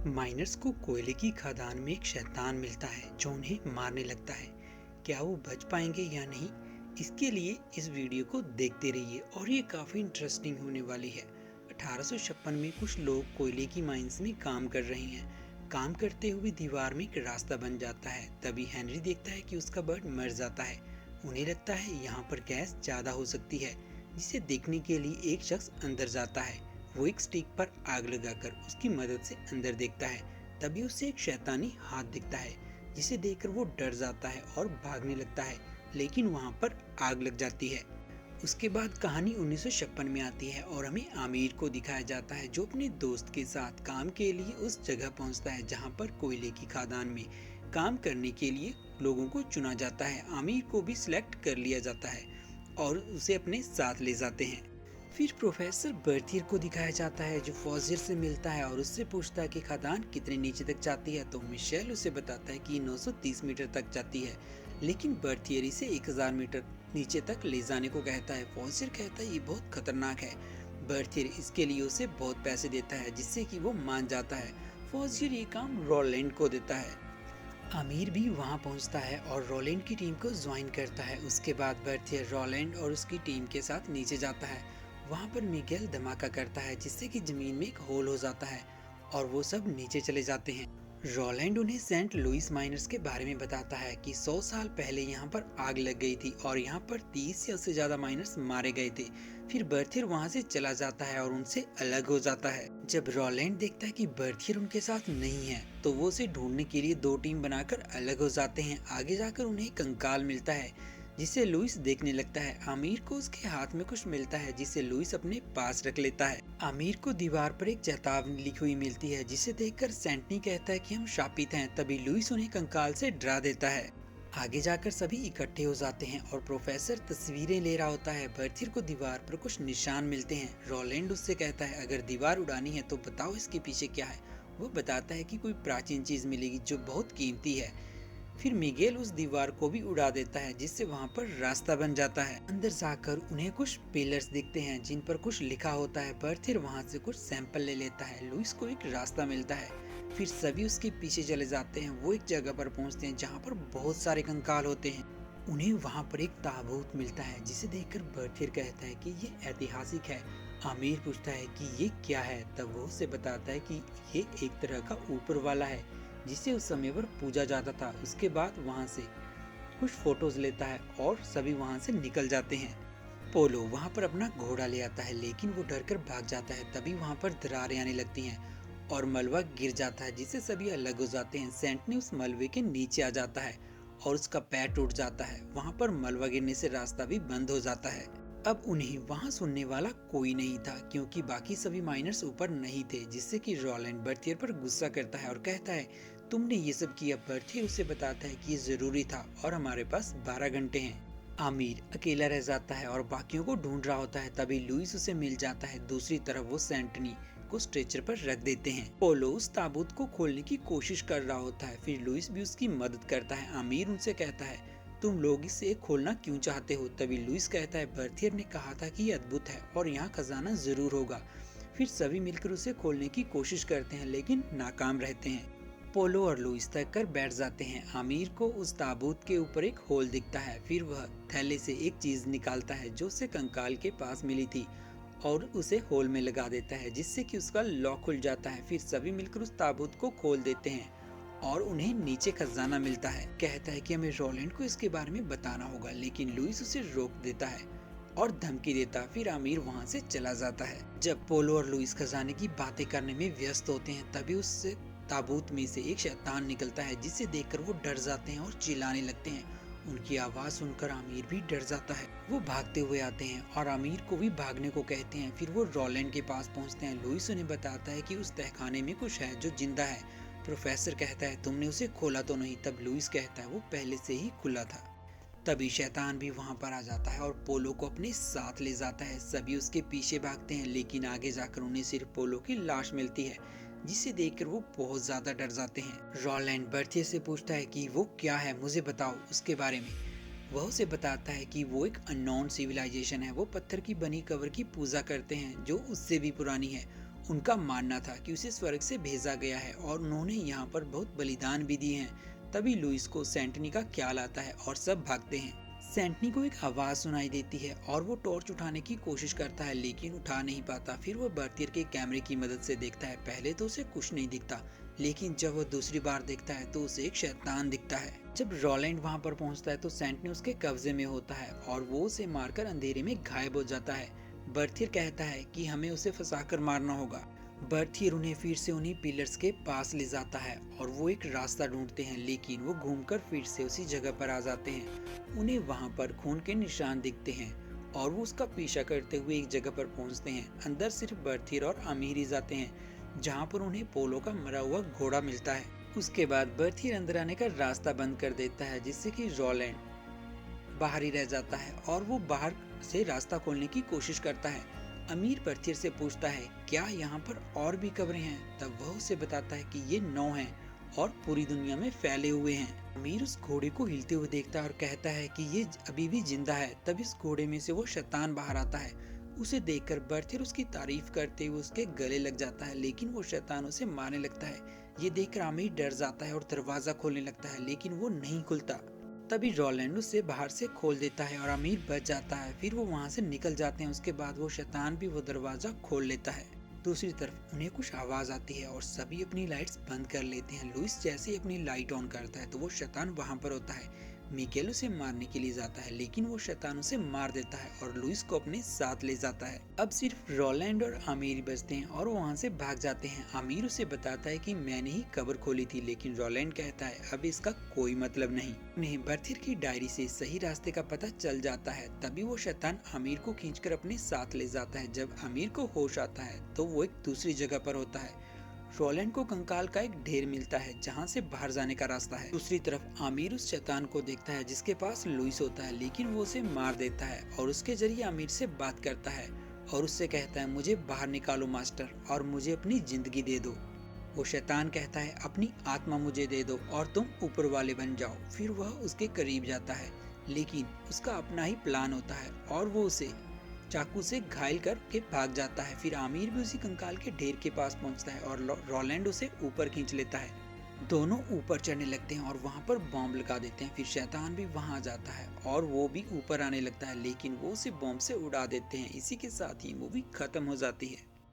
Miners को कोयले की खदान में एक शैतान मिलता है जो उन्हें मारने लगता है। क्या वो बच पाएंगे या नहीं, इसके लिए इस वीडियो को देखते रहिए और ये काफ़ी इंटरेस्टिंग होने वाली है। 1856 में कुछ लोग कोयले की माइंस में काम कर रहे हैं। काम करते हुए दीवार में एक रास्ता बन जाता है। तभी हेनरी देखता है कि उसका बर्ड मर जाता है। उन्हें लगता है यहाँ पर गैस ज़्यादा हो सकती है, जिसे देखने के लिए एक शख्स अंदर जाता है। वो एक स्टिक पर आग लगाकर उसकी मदद से अंदर देखता है। तभी उसे एक शैतानी हाथ दिखता है, जिसे देखकर वो डर जाता है और भागने लगता है, लेकिन वहाँ पर आग लग जाती है। उसके बाद कहानी 1956 में आती है और हमें आमिर को दिखाया जाता है, जो अपने दोस्त के साथ काम के लिए उस जगह पहुँचता है जहाँ पर कोयले की खदान में काम करने के लिए लोगों को चुना जाता है। आमिर को भी सिलेक्ट कर लिया जाता है और उसे अपने साथ ले जाते हैं। फिर प्रोफेसर बर्थियर को दिखाया जाता है, जो फॉजियर से मिलता है और उससे पूछता है कि खदान कितने नीचे तक जाती है। तो मिशेल उसे बताता है कि 930 मीटर तक जाती है, लेकिन बर्थियर इसे 1000 मीटर नीचे तक ले जाने को कहता है। फॉजियर कहता है ये बहुत खतरनाक है। बर्थियर इसके लिए उसे बहुत पैसे देता है, जिससे कि वो मान जाता है। फॉजियर ये काम रोलैंड को देता है। आमिर भी वहां पहुंचता है और रोलैंड की टीम को ज्वाइन करता है। उसके बाद बर्थियर रोलैंड और उसकी टीम के साथ नीचे जाता है। वहां पर मिगेल धमाका करता है, जिससे कि जमीन में एक होल हो जाता है और वो सब नीचे चले जाते हैं। रोलैंड उन्हें सेंट लुइस माइनर्स के बारे में बताता है कि 100 साल पहले यहाँ पर आग लग गई थी और यहाँ पर 30 या उससे ज्यादा माइनर्स मारे गए थे। फिर बर्थियर वहाँ से चला जाता है और उनसे अलग हो जाता है। जब रोलैंड देखता है कि बर्थियर उनके साथ नहीं है, तो वो उसे ढूंढने के लिए दो टीम बनाकर अलग हो जाते हैं। आगे जाकर उन्हें कंकाल मिलता है, जिसे लुइस देखने लगता है। आमिर को उसके हाथ में कुछ मिलता है, जिसे लुइस अपने पास रख लेता है। आमिर को दीवार पर एक चेतावनी लिखी हुई मिलती है, जिसे देखकर सेंटनी कहता है कि हम शापित हैं। तभी लुइस उन्हें कंकाल से डरा देता है। आगे जाकर सभी इकट्ठे हो जाते हैं और प्रोफेसर तस्वीरें ले रहा होता है। बर्थियर को दीवार पर कुछ निशान मिलते हैं। रोलैंड उससे कहता है अगर दीवार उड़ानी है तो बताओ इसके पीछे क्या है। वो बताता है कि कोई प्राचीन चीज मिलेगी जो बहुत कीमती है। फिर मिगेल उस दीवार को भी उड़ा देता है, जिससे वहां पर रास्ता बन जाता है। अंदर जाकर उन्हें कुछ पिलर्स दिखते हैं जिन पर कुछ लिखा होता है। बर्थियर वहां से कुछ सैंपल ले लेता है। लुइस को एक रास्ता मिलता है। फिर सभी उसके पीछे चले जाते हैं। वो एक जगह पर पहुंचते हैं जहां पर बहुत सारे कंकाल होते हैं। उन्हें वहां पर एक ताबूत मिलता है, जिसे देखकर बर्थियर कहता है कि ये ऐतिहासिक है। आमिर पूछता है कि ये क्या है। तब वो उसे बताता है कि ये एक तरह का ऊपर वाला है, जिसे उस समय पर पूजा जाता था। उसके बाद वहां से कुछ फोटोज लेता है और सभी वहां से निकल जाते हैं। पोलो वहां पर अपना घोड़ा ले आता है, लेकिन वो डरकर भाग जाता है। तभी वहां पर दरारें आने लगती हैं और मलबा गिर जाता है, जिससे सभी अलग हो जाते हैं। सेंटनी उस मलबे के नीचे आ जाता है और उसका पैर टूट जाता है। वहां पर मलबा गिरने से रास्ता भी बंद हो जाता है। अब उन्हें वहां सुनने वाला कोई नहीं था, क्योंकि बाकी सभी माइनर्स ऊपर नहीं थे, जिससे कि रोलैंड बर्थियर पर गुस्सा करता है और कहता है तुमने ये सब किया। बर्थियर उसे बताता है कि ये जरूरी था और हमारे पास 12 घंटे हैं। आमिर अकेला रह जाता है और बाकियों को ढूंढ रहा होता है। तभी लुइस उसे मिल जाता है। दूसरी तरफ वो सेंटनी को स्ट्रेचर पर रख देते हैं। पोलो उस ताबूत को खोलने की कोशिश कर रहा होता है। फिर लुइस भी उसकी मदद करता है। आमिर उनसे कहता है तुम लोग इसे खोलना क्यों चाहते हो। तभी लुइस कहता है बर्थियर ने कहा था कि ये अद्भुत है और यहाँ खजाना जरूर होगा। फिर सभी मिलकर उसे खोलने की कोशिश करते हैं, लेकिन नाकाम रहते हैं। पोलो और लुइस तक कर बैठ जाते हैं। आमिर को उस ताबूत के ऊपर एक होल दिखता है। फिर वह थैले से एक चीज निकालता है जो उसे कंकाल के पास मिली थी और उसे होल में लगा देता है, जिससे कि उसका लॉक खुल जाता है। फिर सभी मिलकर उस ताबूत को खोल देते हैं और उन्हें नीचे खजाना मिलता है। कहता है कि हमें रोलैंड को इसके बारे में बताना होगा, लेकिन लुइस उसे रोक देता है और धमकी देता। फिर आमिर वहां से चला जाता है। जब पोलो और लुइस खजाने की बातें करने में व्यस्त होते हैं, तभी उससे ताबूत में से एक शैतान निकलता है, जिसे देखकर वो डर जाते हैं और चिल्लाने लगते हैं। उनकी आवाज सुनकर आमिर भी डर जाता है। वो भागते हुए आते हैं और आमिर को भी भागने को कहते हैं। फिर वो रोलैंड के पास पहुंचते हैं। लुइस उन्हें बताता है कि उस तहखाने में कुछ है जो जिंदा है। प्रोफेसर कहता है तुमने उसे खोला तो नहीं। तब लुइस कहता है वो पहले से ही खुला था। तभी शैतान भी वहां पर आ जाता है और पोलो को अपने साथ ले जाता है। सभी उसके पीछे भागते हैं, लेकिन आगे जाकर उन्हें सिर्फ पोलो की लाश मिलती है, जिसे देखकर वो बहुत ज्यादा डर जाते हैं। रोलैंड बर्थियर से पूछता है कि वो क्या है, मुझे बताओ उसके बारे में। वह उसे बताता है कि वो एक अननोन सिविलाइजेशन है। वो पत्थर की बनी कबर की पूजा करते हैं जो उससे भी पुरानी है उनका मानना था कि उसे स्वर्ग से भेजा गया है और उन्होंने यहाँ पर बहुत बलिदान भी दिए हैं। तभी लुइस को सेंटनी का ख्याल आता है और सब भागते हैं। सेंटनी को एक आवाज सुनाई देती है और वो टॉर्च उठाने की कोशिश करता है लेकिन उठा नहीं पाता। फिर वो बर्थियर के कैमरे की मदद से देखता है। पहले तो उसे कुछ नहीं दिखता, लेकिन जब वो दूसरी बार देखता है तो उसे एक शैतान दिखता है। जब रोलैंड वहां पर पहुंचता है तो सेंटनी उसके कब्जे में होता है और वो उसे मारकर अंधेरे में गायब हो जाता है। बर्थियर कहता है कि हमें उसे फंसाकर मारना होगा। बर्थियर उन्हें फिर से उन्हीं पिलर्स के पास ले जाता है और वो एक रास्ता ढूंढते हैं, लेकिन वो घूमकर फिर से उसी जगह पर आ जाते हैं। उन्हें वहां पर खून के निशान दिखते हैं और वो उसका पीछा करते हुए एक जगह पर पहुंचते हैं। अंदर सिर्फ बर्थियर और अमीर ही जाते हैं, जहाँ पर उन्हें पोलो का मरा हुआ घोड़ा मिलता है। उसके बाद बर्थियर अंदर आने का रास्ता बंद कर देता है, जिससे कि रोलैंड बाहर ही रह जाता है और वो बाहर से रास्ता खोलने की कोशिश करता है। अमीर बर्थियर से पूछता है क्या यहाँ पर और भी कब्रें हैं। तब वह उसे बताता है कि ये 9 हैं और पूरी दुनिया में फैले हुए हैं। अमीर उस घोड़े को हिलते हुए देखता है और कहता है कि ये अभी भी जिंदा है। तब इस घोड़े में से वो शैतान बाहर आता है। उसे देखकर बर्थियर उसकी तारीफ करते हुए उसके गले लग जाता है, लेकिन वो शैतान उसे मारने लगता है। ये देखकर अमीर डर जाता है और दरवाजा खोलने लगता है, लेकिन वो नहीं खुलता। तभी रोलैंड उसे बाहर से खोल देता है और अमीर बच जाता है। फिर वो वहां से निकल जाते हैं। उसके बाद वो शैतान भी वो दरवाजा खोल लेता है। दूसरी तरफ उन्हें कुछ आवाज आती है और सभी अपनी लाइट्स बंद कर लेते हैं। लुइस जैसे ही अपनी लाइट ऑन करता है तो वो शैतान वहां पर होता है। मिकेल उसे मारने के लिए जाता है, लेकिन वो शैतान उसे मार देता है और लुइस को अपने साथ ले जाता है। अब सिर्फ रोलैंड और आमिर बचते हैं और वो वहाँ से भाग जाते हैं। आमिर उसे बताता है कि मैंने ही कब्र खोली थी, लेकिन रोलैंड कहता है अब इसका कोई मतलब नहीं। उन्हें बर्थियर की डायरी से सही रास्ते का पता चल जाता है। तभी वो शैतान आमिर को खींचकर अपने साथ ले जाता है। जब आमिर को होश आता है तो वो एक दूसरी जगह पर होता है। रोलैंड को कंकाल का एक ढेर मिलता है जहां से बाहर जाने का रास्ता है। दूसरी तरफ आमिर उस शैतान को देखता है जिसके पास लुइस होता है, लेकिन वो उसे मार देता है और उसके जरिए आमिर से बात करता है और उससे कहता है मुझे बाहर निकालो मास्टर और मुझे अपनी जिंदगी दे दो। वो शैतान कहता है अपनी आत्मा मुझे दे दो और तुम ऊपर वाले बन जाओ। फिर वह उसके करीब जाता है, लेकिन उसका अपना ही प्लान होता है और वो उसे चाकू से घायल करके भाग जाता है। फिर आमिर भी उसी कंकाल के ढेर के पास पहुंचता है और रोलैंड उसे ऊपर खींच लेता है। दोनों ऊपर चढ़ने लगते हैं और वहां पर बॉम्ब लगा देते हैं। फिर शैतान भी वहां आ जाता है और वो भी ऊपर आने लगता है, लेकिन वो उसे बॉम्ब से उड़ा देते हैं। इसी के साथ ही मूवी खत्म हो जाती है।